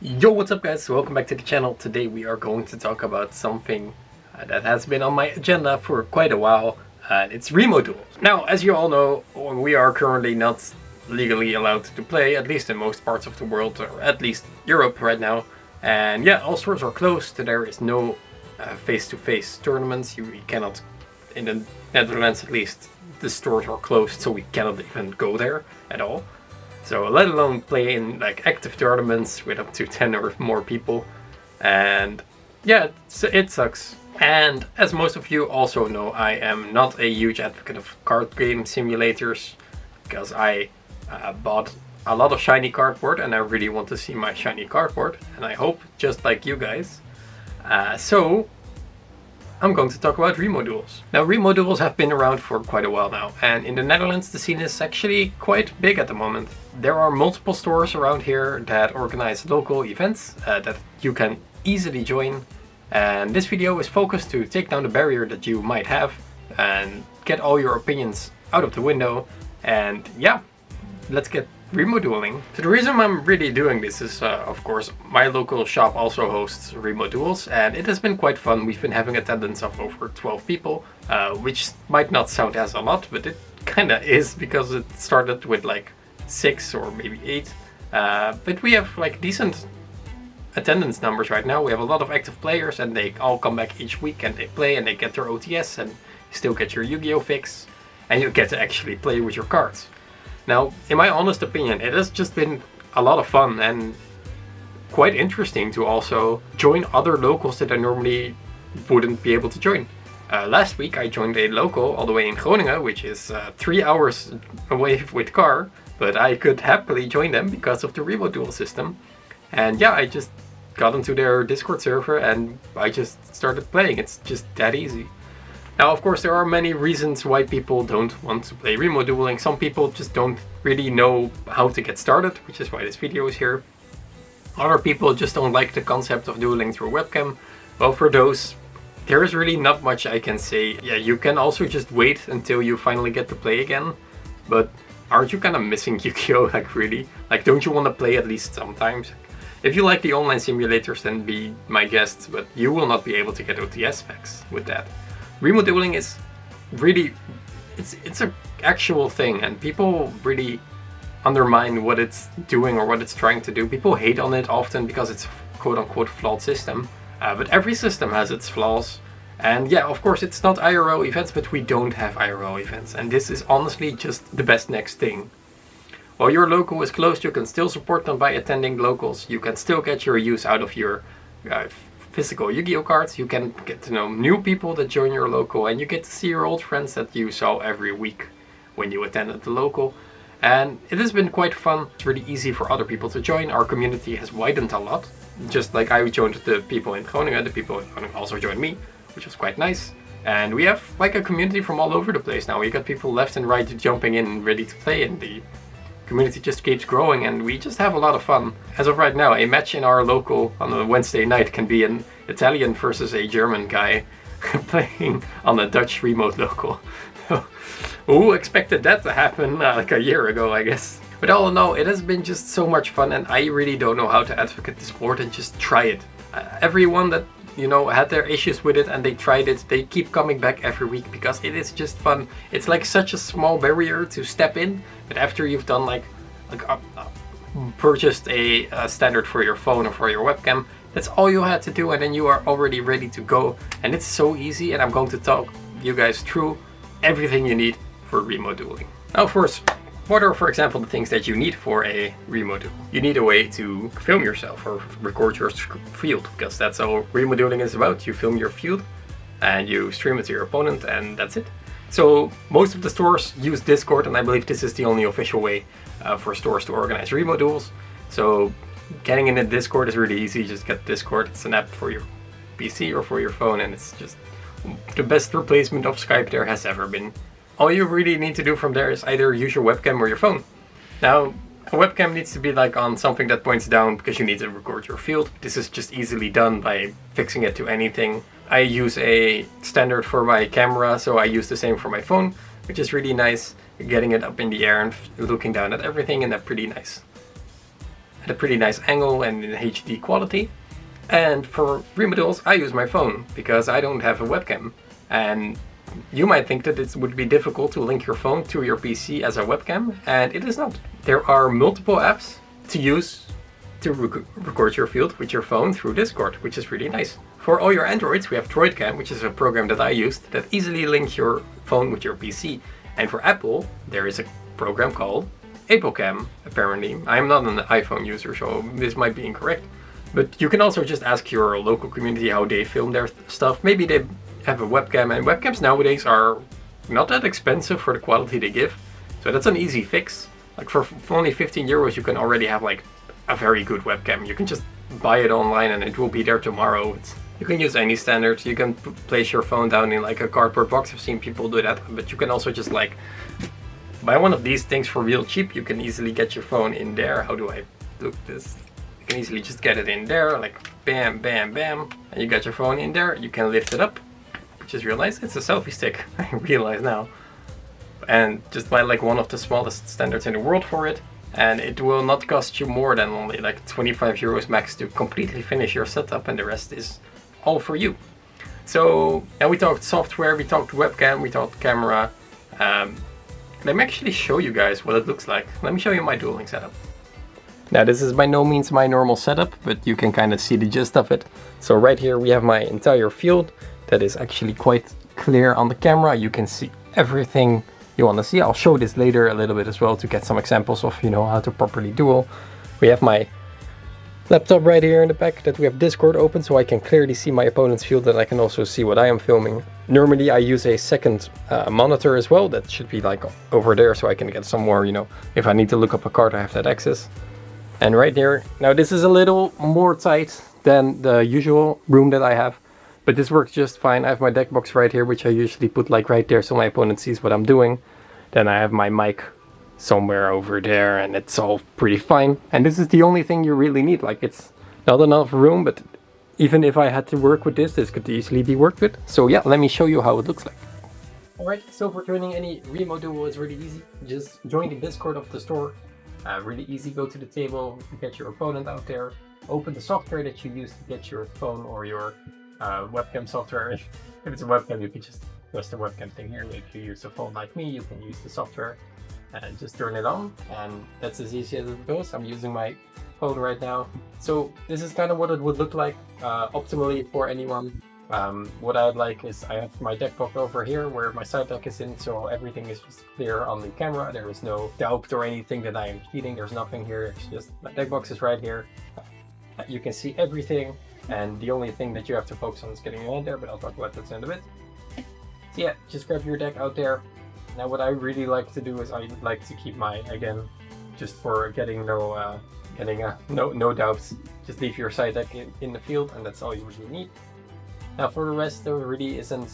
Yo, what's up guys? Welcome back to the channel. Today we are going to talk about something that has been on my agenda for quite a while. It's remote duels. Now, as you all know, we are currently not legally allowed to play, at least in most parts of the world, or at least Europe right now. And yeah, all stores are closed. There is no face-to-face tournaments. We cannot, in the Netherlands at least, the stores are closed, so we cannot even go there at all. So let alone play in like active tournaments with up to 10 or more people. And yeah, it sucks. And as most of you also know, I am not a huge advocate of card game simulators, because I bought a lot of shiny cardboard and I really want to see my shiny cardboard, and I hope just like you guys. So I'm going to talk about remote duels. Now, remote duels have been around for quite a while now, and in the Netherlands the scene is actually quite big at the moment. There are multiple stores around here that organize local events that you can easily join, and this video is focused to take down the barrier that you might have and get all your opinions out of the window. And yeah, let's get remote dueling. So the reason I'm really doing this is, of course, my local shop also hosts remote duels, and it has been quite fun. We've been having attendance of over 12 people, which might not sound as a lot, but it kinda is, because it started with like 6 or maybe 8. But we have like decent attendance numbers right now. We have a lot of active players, and they all come back each week and they play and they get their OTS, and you still get your Yu-Gi-Oh fix, and you get to actually play with your cards. Now, in my honest opinion, it has just been a lot of fun and quite interesting to also join other locals that I normally wouldn't be able to join. Last week I joined a local all the way in Groningen, which is 3 hours away with car, but I could happily join them because of the remote duel system. And yeah, I just got into their Discord server and I just started playing. It's just that easy. Now, of course, there are many reasons why people don't want to play remote dueling. Some people just don't really know how to get started, which is why this video is here. Other people just don't like the concept of dueling through webcam. Well, for those, there is really not much I can say. Yeah, you can also just wait until you finally get to play again. But aren't you kind of missing Yu-Gi-Oh? Like, really? Like, don't you want to play at least sometimes? If you like the online simulators, then be my guest, but you will not be able to get OTS packs with that. Remote dueling is really, it's an actual thing, and people really undermine what it's doing or what it's trying to do. People hate on it often because it's a quote-unquote flawed system, but every system has its flaws. And yeah, of course, it's not IRL events, but we don't have IRL events, and this is honestly just the best next thing. While your local is closed, you can still support them by attending locals. You can still get your use out of your physical Yu-Gi-Oh cards. You can get to know new people that join your local, and you get to see your old friends that you saw every week when you attended the local. And it has been quite fun. It's really easy for other people to join. Our community has widened a lot. Just like I joined the people in Groningen, the people in Groningen also joined me, which was quite nice. And we have like a community from all over the place now. We got people left and right jumping in ready to play, and the community just keeps growing, and we just have a lot of fun. As of right now, a match in our local on a Wednesday night can be an Italian versus a German guy playing on a Dutch remote local. Who expected that to happen like a year ago, I guess. But all in all, it has been just so much fun, and I really don't know how to advocate the sport and just try it. Everyone that, you know, had their issues with it and they tried it, they keep coming back every week because it is just fun. It's like such a small barrier to step in, but after you've done like purchased a standard for your phone or for your webcam, that's all you had to do, and then you are already ready to go. And it's so easy, and I'm going to talk you guys through everything you need for remote dueling. Now, of course, what are, for example, the things that you need for a remote duel? You need a way to film yourself or record your field, because that's all remote dueling is about. You film your field and you stream it to your opponent, and that's it. So most of the stores use Discord, and I believe this is the only official way for stores to organize remote duels. So getting in a Discord is really easy. Just get Discord. It's an app for your PC or for your phone, and it's just the best replacement of Skype there has ever been. All you really need to do from there is either use your webcam or your phone. Now, a webcam needs to be like on something that points down because you need to record your field. This is just easily done by fixing it to anything. I use a standard for my camera, so I use the same for my phone, which is really nice. Getting it up in the air and looking down at everything, and that's pretty nice. at a pretty nice angle and in HD quality. And for remote duels, I use my phone because I don't have a webcam. And you might think that it would be difficult to link your phone to your PC as a webcam, and it is not. There are multiple apps to use to record your field with your phone through Discord, which is really nice. For all your Androids, we have DroidCam, which is a program that I used that easily links your phone with your PC. And for Apple, there is a program called AppleCam, apparently. I'm not an iPhone user, so this might be incorrect. But you can also just ask your local community how they film their stuff. Maybe they have a webcam, and webcams nowadays are not that expensive for the quality they give. So that's an easy fix. Like for only 15 euros, you can already have like a very good webcam. You can just buy it online and it will be there tomorrow. You can use any standard. You can place your phone down in like a cardboard box. I've seen people do that, but you can also just like buy one of these things for real cheap. You can easily get your phone in there. How do I look this? You can easily just get it in there, like bam, bam, bam, and you got your phone in there. You can lift it up, which is real nice. It's a selfie stick, I realize now. And just buy like one of the smallest standards in the world for it. And it will not cost you more than only like 25 euros max to completely finish your setup, and the rest is all for you. So, and we talked software, we talked webcam, we talked camera. Let me actually show you guys what it looks like. Let me show you my dueling setup. Now this is by no means my normal setup, but you can kind of see the gist of it. So right here we have my entire field that is actually quite clear on the camera. You can see everything you want to see. I'll show this later a little bit as well to get some examples of, you know, how to properly duel. We have my laptop right here in the back that we have Discord open, so I can clearly see my opponent's field, and I can also see what I am filming. Normally I use a second monitor as well that should be like over there, so I can get some more, you know, if I need to look up a card I have that access. And right here, now this is a little more tight than the usual room that I have, but this works just fine. I have my deck box right here, which I usually put like right there so my opponent sees what I'm doing. Then I have my mic somewhere over there, and it's all pretty fine. And this is the only thing you really need. Like, it's not enough room, but even if I had to work with this could easily be worked with. So yeah, let me show you how it looks like. Alright, so for joining any remote duel, it's really easy. Just join the Discord of the store. Really easy, go to the table, get your opponent out there, open the software that you use to get your phone or your webcam software. If it's a webcam, you can just press the webcam thing here. If you use a phone like me, you can use the software and just turn it on, and that's as easy as it goes. I'm using my phone right now. So this is kind of what it would look like optimally for anyone. What I'd like is I have my deck box over here where my side deck is in, so everything is just clear on the camera. There is no doubt or anything that I am cheating. There's nothing here. It's just my deck box is right here. You can see everything, and the only thing that you have to focus on is getting your hand there, but I'll talk about that in a bit. So yeah, just grab your deck out there. Now what I really like to do is I like to keep my, again, just for getting no doubts, just leave your side deck in the field, and that's all you really need. Now for the rest, there really isn't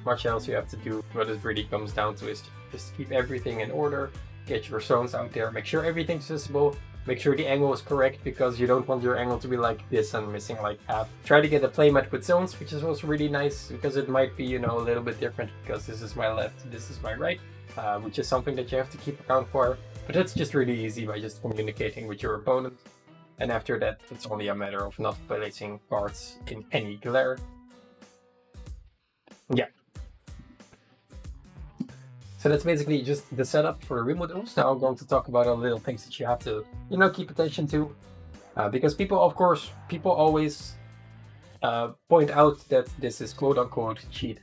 much else you have to do. What it really comes down to is just keep everything in order, get your zones out there, make sure everything's visible, make sure the angle is correct, because you don't want your angle to be like this and missing like half. Try to get a playmat with zones, which is also really nice, because it might be, you know, a little bit different, because this is my left, this is my right, which is something that you have to keep account for. But it's just really easy by just communicating with your opponent. And after that, it's only a matter of not placing cards in any glare. Yeah. So that's basically just the setup for the remote duels. Now I'm going to talk about a little things that you have to, you know, keep attention to. Because people always point out that this is quote-unquote cheat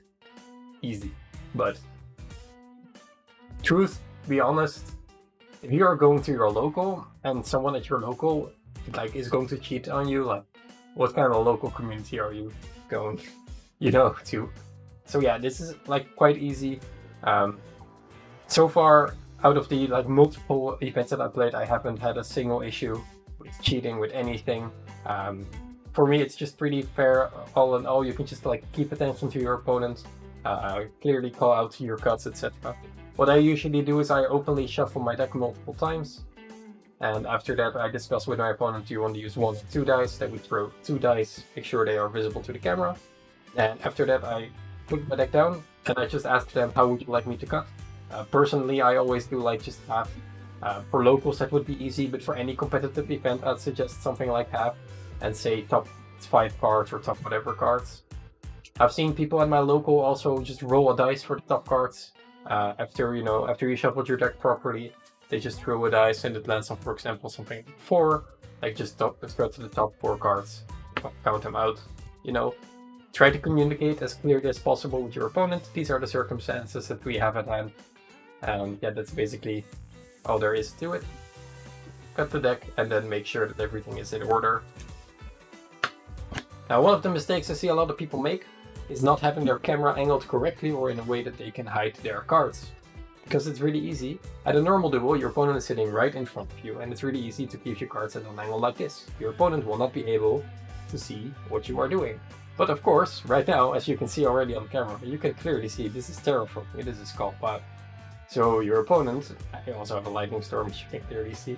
easy. But truth, be honest, if you are going to your local and someone at your local like is going to cheat on you, like what kind of local community are you going, you know, to? So yeah, this is like quite easy. So far, out of the like multiple events that I played, I haven't had a single issue with cheating with anything. For me, it's just pretty fair all in all. You can just like keep attention to your opponent, clearly call out your cuts, etc. What I usually do is I openly shuffle my deck multiple times, and after that I discuss with my opponent, do you want to use 1 or 2 dice? Then we throw 2 dice, make sure they are visible to the camera, and after that I put my deck down and I just ask them, how would you like me to cut? Personally, I always do like just half For locals that would be easy, but for any competitive event I'd suggest something like half and say top 5 cards or top whatever cards. I've seen people at my local also just roll a dice for the top cards. After you shuffled your deck properly, they just throw a dice and it lands on, for example, something 4. Like just go to the top 4 cards, count them out. Try to communicate as clearly as possible with your opponent. These are the circumstances that we have at hand. Yeah, that's basically all there is to it. Cut the deck and then make sure that everything is in order. Now, one of the mistakes I see a lot of people make is not having their camera angled correctly or in a way that they can hide their cards. Because it's really easy. At a normal duel, your opponent is sitting right in front of you, and it's really easy to keep your cards at an angle like this. Your opponent will not be able to see what you are doing. But of course, right now, as you can see already on camera, you can clearly see this is tarot for me, this is called pot. So your opponent, I also have a lightning storm, which you can clearly see.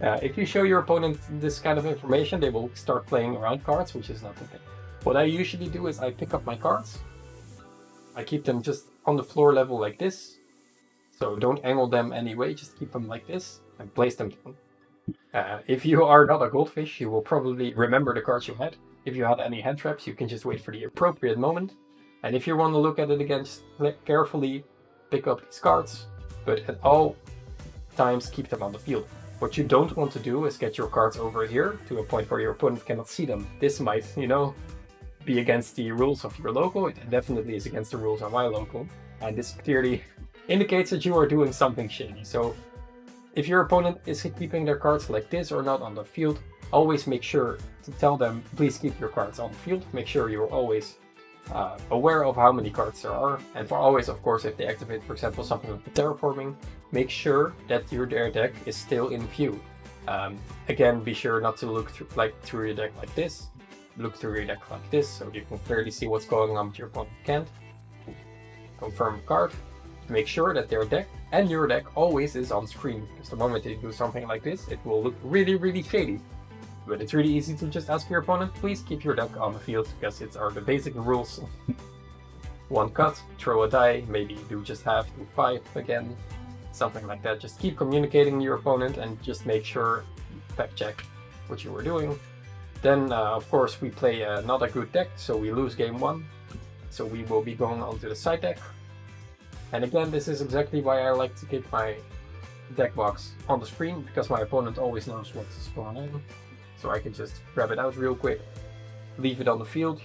If you show your opponent this kind of information, they will start playing around cards, which is not the thing. What I usually do is I pick up my cards, I keep them just on the floor level like this. So don't angle them anyway, just keep them like this and place them down. If you are not a goldfish, you will probably remember the cards you had. If you had any hand traps, you can just wait for the appropriate moment. And if you want to look at it again, just carefully pick up these cards, but at all times keep them on the field. What you don't want to do is get your cards over here to a point where your opponent cannot see them. This might, be against the rules of your local. It definitely is against the rules of my local. And this clearly indicates that you are doing something shady. So if your opponent is keeping their cards like this or not on the field, always make sure to tell them, please keep your cards on the field. Make sure you're always aware of how many cards there are. And for always, of course, if they activate, for example, something like the terraforming, make sure that their deck is still in view. Again, be sure not to look through your deck like this. Look through your deck like this, so you can clearly see what's going on, but your opponent can't. Confirm card. Make sure that their deck and your deck always is on screen, because the moment they do something like this, it will look really, really shady. But it's really easy to just ask your opponent, please keep your deck on the field, because it's the basic rules. 1 cut, throw a die, maybe do just half, do 5 again, something like that. Just keep communicating with your opponent and just make sure you fact check what you were doing. Then, of course, we play not a good deck, so we lose game 1. So we will be going on to the side deck. And again, this is exactly why I like to keep my deck box on the screen, because my opponent always knows what's going on. So I can just grab it out real quick, leave it on the field,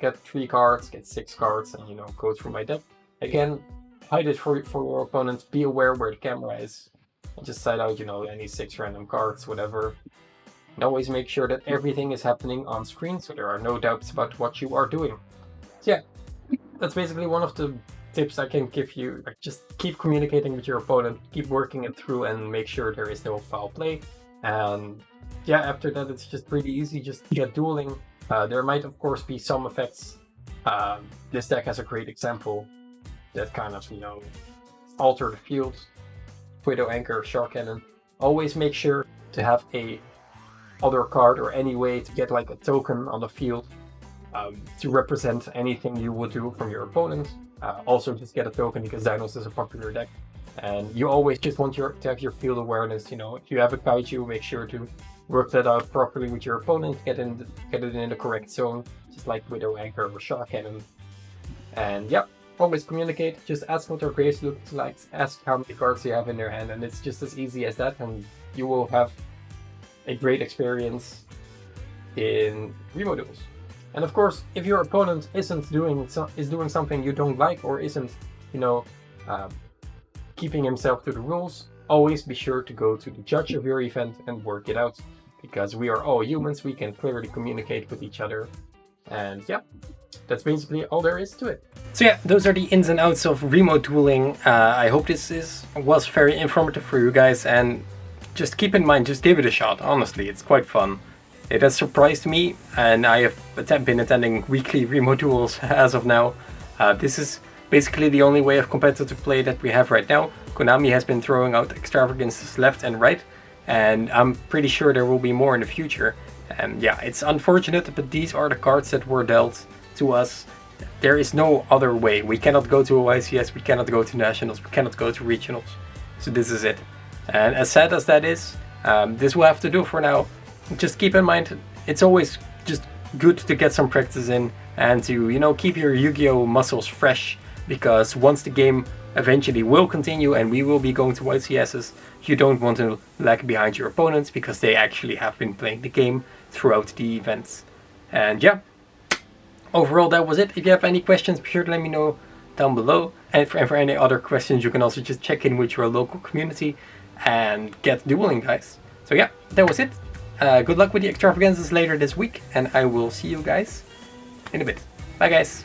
get 3 cards, get 6 cards, and go through my deck. Again, hide it for your opponent, be aware where the camera is, and just side out, any 6 random cards, whatever. And always make sure that everything is happening on screen, so there are no doubts about what you are doing. So yeah, that's basically one of the tips I can give you. Just keep communicating with your opponent, keep working it through, and make sure there is no foul play. And yeah, after that it's just pretty easy, just get dueling. There might of course be some effects. This deck has a great example that kind of, alter the field. Widow Anchor, Shark Cannon. Always make sure to have a other card or any way to get like a token on the field to represent anything you would do from your opponent. Also just get a token because Dinos is a popular deck. And you always just want to have your field awareness, if you have a kaiju, make sure to work that out properly with your opponent, get it in the correct zone, just like Widow Anchor or Shark Cannon. And yeah, always communicate, just ask what their grace looks like, ask how many cards they have in their hand, and it's just as easy as that, and you will have a great experience in Remo duels. And of course, if your opponent is doing something you don't like, or isn't, keeping himself to the rules, always be sure to go to the judge of your event and work it out, because we are all humans, we can clearly communicate with each other. And yeah, that's basically all there is to it. So yeah, those are the ins and outs of remote dueling. I hope this was very informative for you guys, and just keep in mind, just give it a shot. Honestly, it's quite fun. It has surprised me, and I have been attending weekly remote duels as of now. This is basically the only way of competitive play that we have right now. Konami has been throwing out extravagances left and right, and I'm pretty sure there will be more in the future. And yeah, it's unfortunate, but these are the cards that were dealt to us. There is no other way. We cannot go to OICS, we cannot go to Nationals, we cannot go to Regionals. So this is it. And as sad as that is, this will have to do for now. Just keep in mind, it's always just good to get some practice in and to, you know, keep your Yu-Gi-Oh muscles fresh, because once the game eventually will continue and we will be going to YCSs, you don't want to lag behind your opponents because they actually have been playing the game throughout the events. And yeah, overall that was it. If you have any questions, be sure to let me know down below. And for any other questions, you can also just check in with your local community and get dueling, guys. So yeah, that was it. Good luck with the extravaganzas later this week, and I will see you guys in a bit. Bye, guys.